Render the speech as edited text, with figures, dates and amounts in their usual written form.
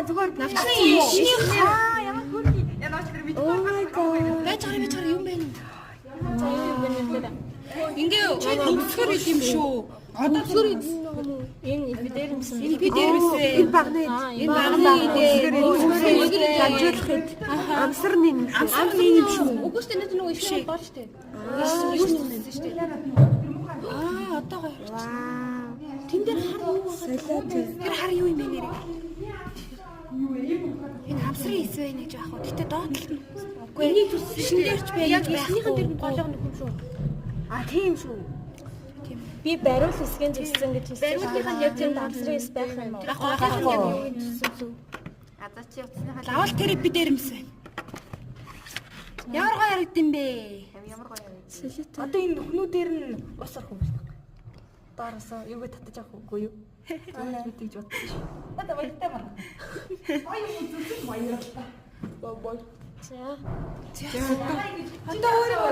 зүгээр навчны ишнийх ямар хөрхий. Яа наач тэр мэдгүй байна. байж байгаа юм байна. За юу юм бэ? Ингээ өмсгөр юм шүү. Одоо зөв энэ эпидермис энэ багны дамжуулахад амсарны юм шүү. Үгүй шүү дээ нөгөө ишнээ бол шүү дээ. Одоо гоё. Тэн дээр хар юу байна? Тэр хар юу юм бэ нэр? Энэ амсрын ис байна гэж аах уу. Гэтэ доотлол нь. Үгүй шин дээрч байж байхын дээр голоо нөхөн шүү. Тийм шүү. Би бариул хэсгийн згсэн гэж хэлсэн. Бариулынхаа яг тийм амсрын ис байх юм уу? Азаа чи утасныхаа лавал терапи дээрмс байна. Ямар гоё ярагдсан бэ? ямар гоё юм. Одоо энэ нүхнүүдээр нь ус орох юм байна. Доороосоо юуг татаж авах үгүй юу? Аа тэгж бодсон шүү. Одоо баяртай байна. Ой юу зүсэг баярлалаа. Бой. За. Одоо өөрөө